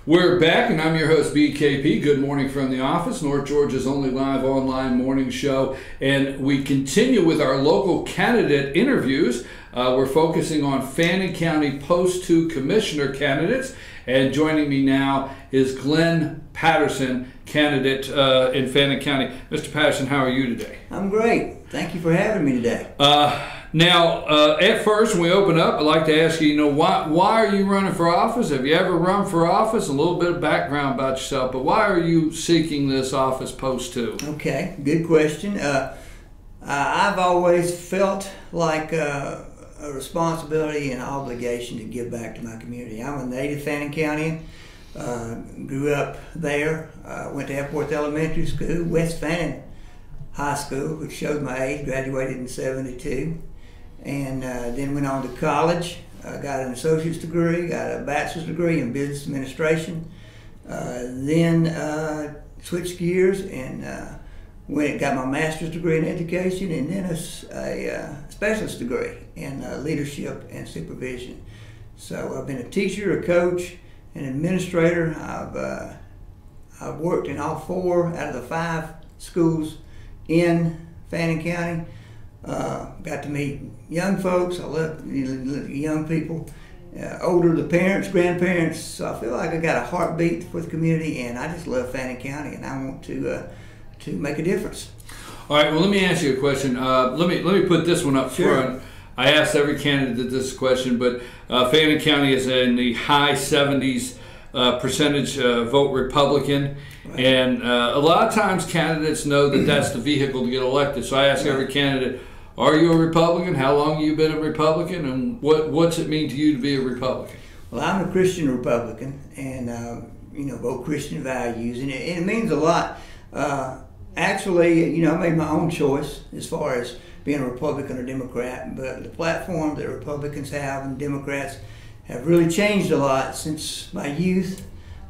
We're back, and I'm your host, BKP. Good morning from the office, North Georgia's only live online morning show. And we continue with our local candidate interviews. We're focusing on Fannin County Post 2 Commissioner candidates. And joining me now is Glenn Patterson, candidate in Fannin County. Mr. Patterson, how are you today? I'm great. Thank you for having me today. Now, at first, when we open up, I'd like to ask you, why are you running for office? Have you ever run for office? A little bit of background about yourself, but why are you seeking this office post 2? Okay, good question. I've always felt like a responsibility and obligation to give back to my community. I'm a native Fannin County. Grew up there. Went to Epworth Elementary School, West Fannin High School, which shows my age. Graduated in '72. And then went on to college, got an associate's degree, got a bachelor's degree in business administration. Then switched gears and got my master's degree in education, and then a specialist degree in leadership and supervision. So I've been a teacher, a coach, an administrator. I've worked in all 4 out of the 5 schools in Fannin County. Got to meet young folks. I love young people, older, the parents, grandparents. So I feel like I got a heartbeat for the community, and I just love Fannin County, and I want to make a difference. All right. Well, let me ask you a question. Let me put this one up front. I asked every candidate this question, but Fannin County is in the high 70s percentage vote Republican. Right. And a lot of times candidates know that that's the vehicle to get elected. So I ask every candidate, are you a Republican? How long have you been a Republican? And what's it mean to you to be a Republican? Well, I'm a Christian Republican, and vote Christian values, and it means a lot. Actually, I made my own choice as far as being a Republican or Democrat, but the platform that Republicans have and Democrats have really changed a lot since my youth.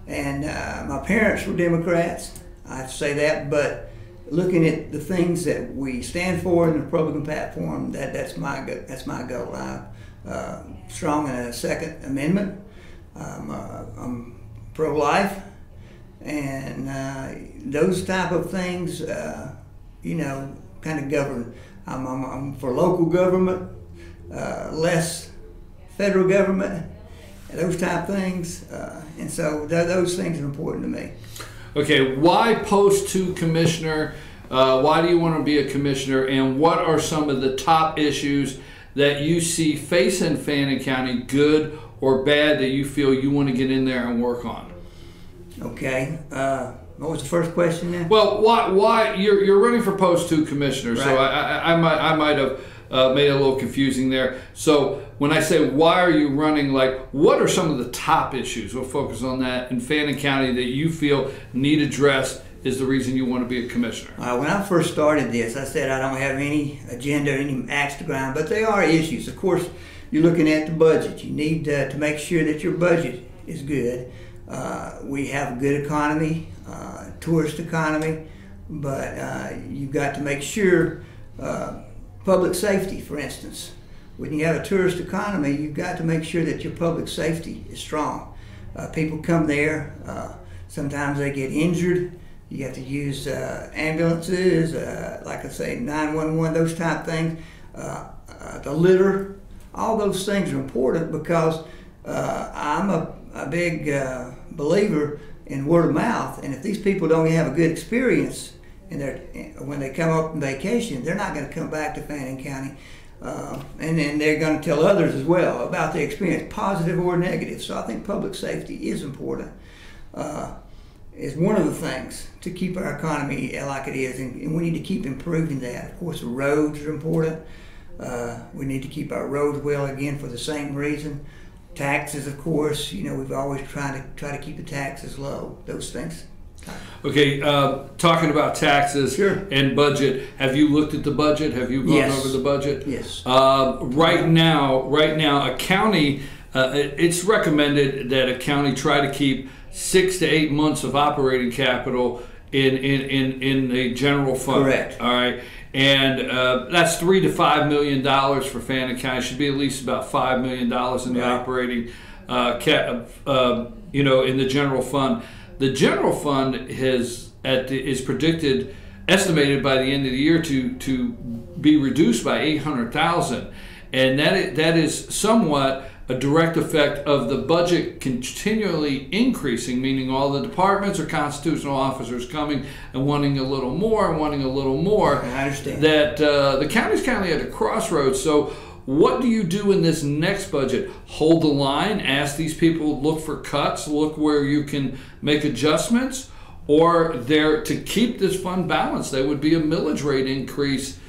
And my parents were Democrats, I have to say that, but looking at the things that we stand for in the Republican platform, that's my goal. I'm strong in a Second Amendment. I'm pro-life, and those type of things, kind of govern. I'm for local government, less federal government, those type of things, and so those things are important to me. Okay, why post 2 commissioner? Why do you want to be a commissioner, and what are some of the top issues that you see facing Fannin County, good or bad, that you feel you want to get in there and work on? Okay, what was the first question then? Well, why you're running for post 2 commissioner? Right. So I might have made it a little confusing there. So when I say why are you running, what are some of the top issues? We'll focus on that in Fannin County that you feel need addressed is the reason you want to be a commissioner. When I first started this, I said I don't have any agenda, any axe to grind, but they are issues. Of course, you're looking at the budget. You need to make sure that your budget is good. We have a good economy, tourist economy, but you've got to make sure public safety, for instance. When you have a tourist economy, you've got to make sure that your public safety is strong. People come there, sometimes they get injured. You have to use ambulances, like I say, 911, those type of things. The litter, all those things are important because I'm a big believer in word of mouth, and if these people don't have a good experience when they come up on vacation, they're not going to come back to Fannin County, and then they're going to tell others as well about their experience, positive or negative. So I think public safety is important. Is one of the things to keep our economy like it is, and we need to keep improving that. Of course, the roads are important. We need to keep our roads well, again, for the same reason. Taxes, of course, we've always tried to keep the taxes low, those things. Okay, talking about taxes and budget, have you looked at the budget? Have you gone over the budget? Yes. Right now, a county, it's recommended that a county try to keep 6 to 8 months of operating capital in the general fund. Correct. All right. And that's $3 to $5 million for Fannin County. It should be at least about $5 million in the operating in the general fund. The general fund is estimated by the end of the year to be reduced by $800,000, and that is somewhat a direct effect of the budget continually increasing, meaning all the departments or constitutional officers coming and wanting a little more and wanting a little more. I understand. That the county's kind of at a crossroads. So what do you do in this next budget? Hold the line, ask these people, look for cuts, look where you can make adjustments, or there to keep this fund balanced? There would be a millage rate increase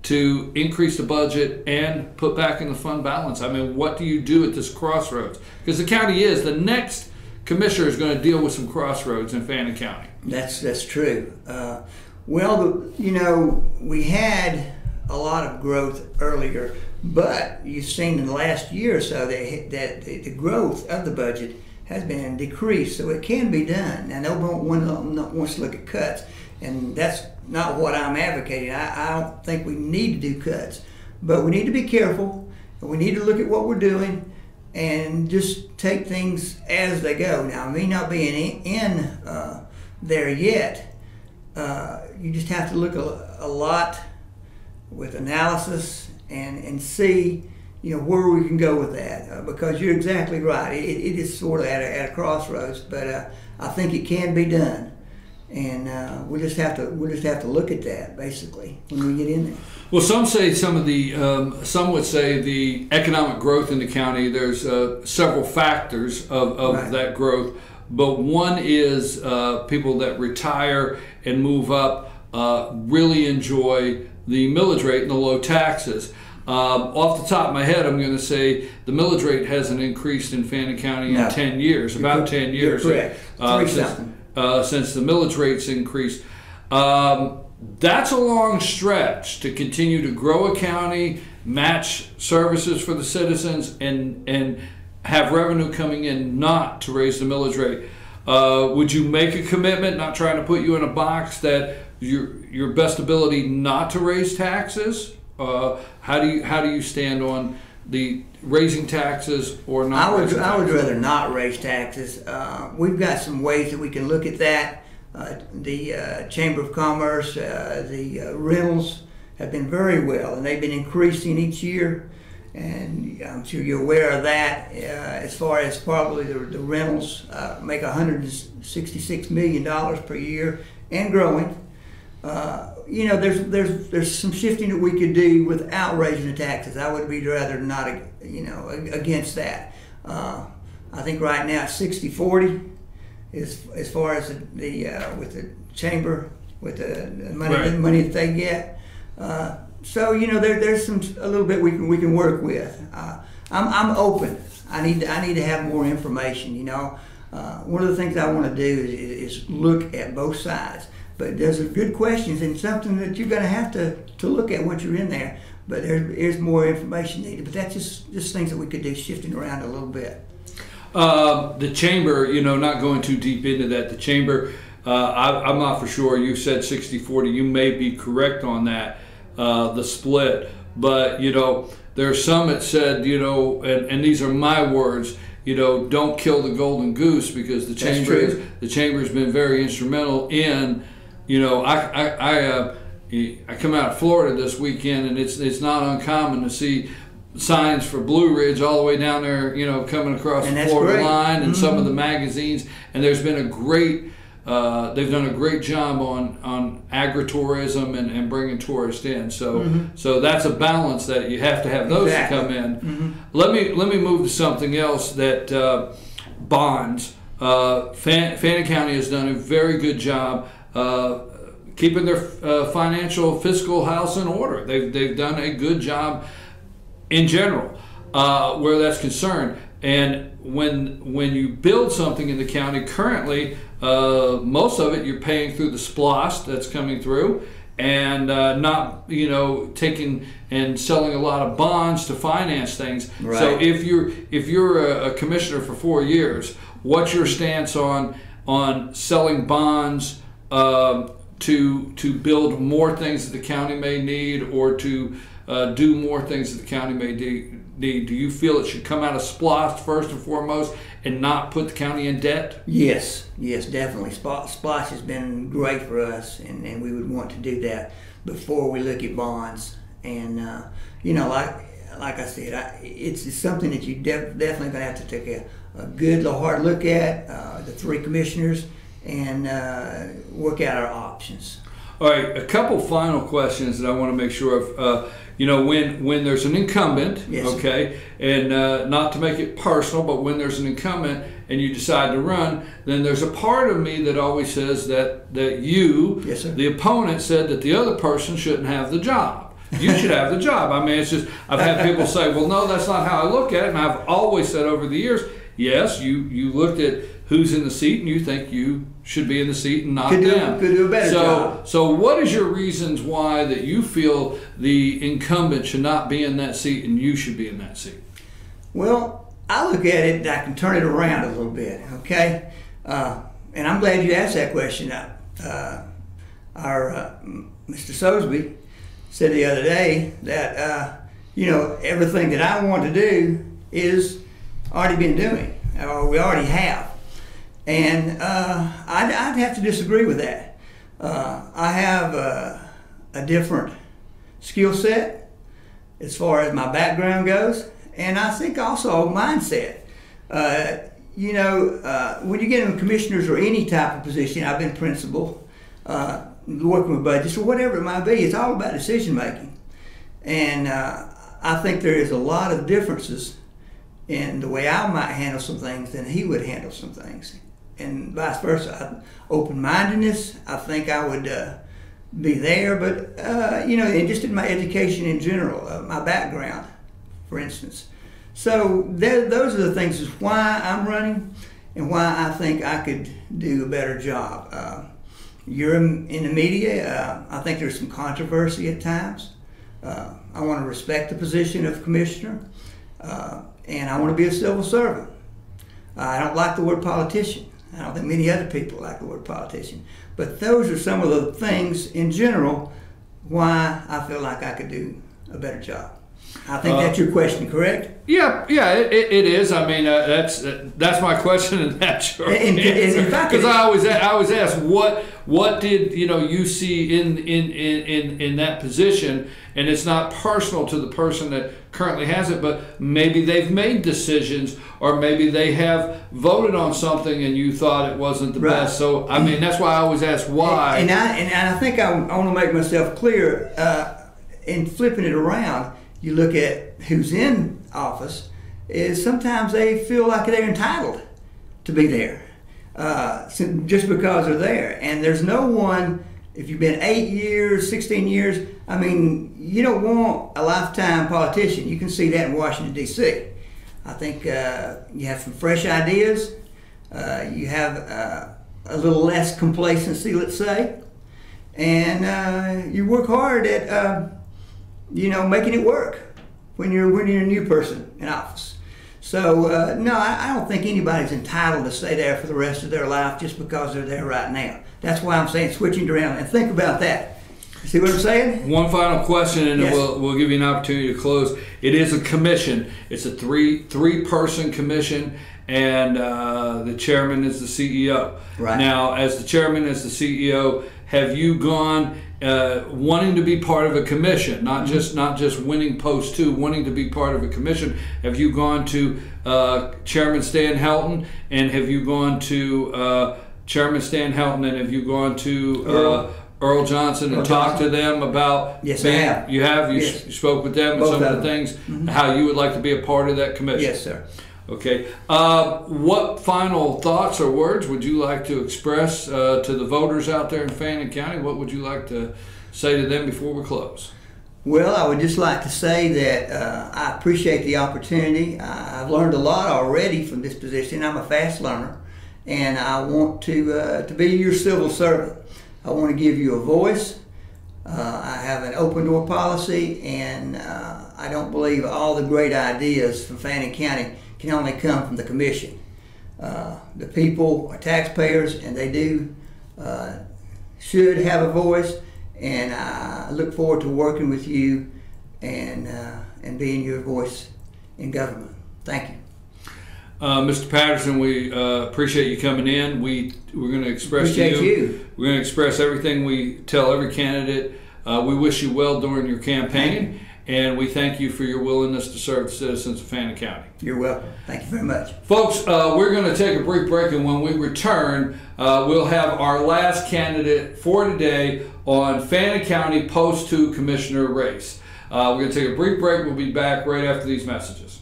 to increase the budget and put back in the fund balance. I mean, what do you do at this crossroads? Because the next commissioner is going to deal with some crossroads in Fannin County. That's true. Well, we had a lot of growth earlier, but you've seen in the last year or so that the growth of the budget has been decreased, so it can be done. Now, no one wants to look at cuts, and that's not what I'm advocating. I don't think we need to do cuts, but we need to be careful, and we need to look at what we're doing and just take things as they go. Now, I may not be in there yet. You just have to look a lot with analysis and see where we can go with that, because you're exactly right. It is sort of at a crossroads, but I think it can be done, and we'll just have to look at that basically when we get in there. Well, some would say the economic growth in the county. There's several factors of Right. that growth, but one is people that retire and move up really enjoy the millage rate and the low taxes. Off the top of my head, I'm going to say the millage rate hasn't increased in Fannin County in 10 years, about 10 years. You're correct. Since the millage rates increased. That's a long stretch to continue to grow a county, match services for the citizens, and have revenue coming in not to raise the millage rate. Would you make a commitment, not trying to put you in a box, that your best ability not to raise taxes? How do you stand on the raising taxes or not? I would rather not raise taxes. We've got some ways that we can look at that. The Chamber of Commerce, the rentals have been very well, and they've been increasing each year. And I'm sure you're aware of that. As far as probably the rentals make $166 million per year and growing. There's some shifting that we could do without raising the taxes. I would be rather not, against that. I think right now it's 60-40 as far as with the chamber, with the money that they get. So there's a little bit we can work with. I'm open. I need to have more information. One of the things I want to do is look at both sides. But there's good questions and something that you're going to have to look at once you're in there. But there's more information needed. But that's just things that we could do, shifting around a little bit. The chamber, not going too deep into that. The chamber, I'm not for sure. You said 60-40. You may be correct on that, the split. But there are some that said, and these are my words. Don't kill the golden goose, because the chamber has been very instrumental in. I come out of Florida this weekend, and it's not uncommon to see signs for Blue Ridge all the way down there, coming across the Florida line, and some of the magazines. And there's been they've done a great job on agritourism and bringing tourists in. So so that's a balance that you have to have those to come in. Let me move to something else, that bonds. Fannin County has done a very good job keeping their financial fiscal house in order. They've done a good job in general where that's concerned. And when you build something in the county currently, most of it you're paying through the SPLOST that's coming through, and not taking and selling a lot of bonds to finance things. Right. So if you're a commissioner for 4 years, what's your stance on selling bonds to build more things that the county may need, or to do more things that the county may need? Do you feel it should come out of SPLOST first and foremost and not put the county in debt? Yes, definitely. SPLOST has been great for us, and we would want to do that before we look at bonds. And like I said, it's something that you definitely going to have to take a good, hard look at, the three commissioners, and work out our options. All right, a couple final questions that I want to make sure of. When there's an incumbent, yes, okay, and not to make it personal, but when there's an incumbent and you decide to run, then there's a part of me that always says that you, yes, sir, the opponent, said that the other person shouldn't have the job. You should have the job. I mean, it's just, I've had people say, well, no, that's not how I look at it. And I've always said over the years, yes, you looked at who's in the seat and you think you should be in the seat and not them. Could do a better job. So what is your reasons why that you feel the incumbent should not be in that seat and you should be in that seat? Well, I look at it, I can turn it around a little bit, okay? And I'm glad you asked that question. Our Mr. Sosby said the other day that, everything that I want to do is already been doing, or we already have. And I'd have to disagree with that. I have a different skill set as far as my background goes, and I think also mindset. When you get in commissioners or any type of position, I've been principal, working with budgets or whatever it might be, it's all about decision making. And I think there is a lot of differences in the way I might handle some things than he would handle some things. And vice versa. Open-mindedness, I think I would be there, but and just in my education in general, my background, for instance. So those are the things is why I'm running and why I think I could do a better job. You're in the media. I think there's some controversy at times. I want to respect the position of commissioner, and I want to be a civil servant. I don't like the word politician. I don't think many other people like the word politician. But those are some of the things in general why I feel like I could do a better job. I think that's your question, correct? Yeah, it is. I mean, that's my question, and that's your answer. Because I always ask, what did you see in that position, and it's not personal to the person that currently has it, but maybe they've made decisions, or maybe they have voted on something, and you thought it wasn't the best. So I mean, that's why I always ask why. And I think I want to make myself clear in flipping it around. You look at who's in office, is sometimes they feel like they're entitled to be there just because they're there. And there's no one, if you've been 8 years, 16 years, I mean, you don't want a lifetime politician. You can see that in Washington, D.C. I think you have some fresh ideas. You have a little less complacency, let's say. And you work hard at making it work when you're a new person in office. So no, I don't think anybody's entitled to stay there for the rest of their life just because they're there right now. That's why I'm saying switching around, and think about that. See what I'm saying? One final question, and yes, then we'll give you an opportunity to close. It is a commission. It's a three-person commission, and the chairman is the CEO. Right. Now, as the chairman, as the CEO, have you gone wanting to be part of a commission, not just winning post 2, wanting to be part of a commission? Have you gone to Chairman Stan Helton, and have you gone to Chairman Stan Helton, and have you gone to Earl Johnson and talked to them about? Yes, I have. You have? Yes. You spoke with them and Both some of the them. things, how you would like to be a part of that commission? Yes, sir. Okay. What final thoughts or words would you like to express to the voters out there in Fannin County? What would you like to say to them before we close? Well, I would just like to say that I appreciate the opportunity. I've learned a lot already from this position. I'm a fast learner, and I want to be your civil servant. I want to give you a voice. I have an open door policy, and I don't believe all the great ideas from Fannin County can only come from the commission. The people are taxpayers, and they should have a voice, and I look forward to working with you and being your voice in government. Thank you. Mr. Patterson, we appreciate you coming in. We're going to express to you. We're going to express everything we tell every candidate. We wish you well during your campaign, and we thank you for your willingness to serve the citizens of Fannin County. You're welcome. Thank you very much. Folks, we're going to take a brief break, and when we return, we'll have our last candidate for today on Fannin County Post 2 Commissioner race. We're going to take a brief break. We'll be back right after these messages.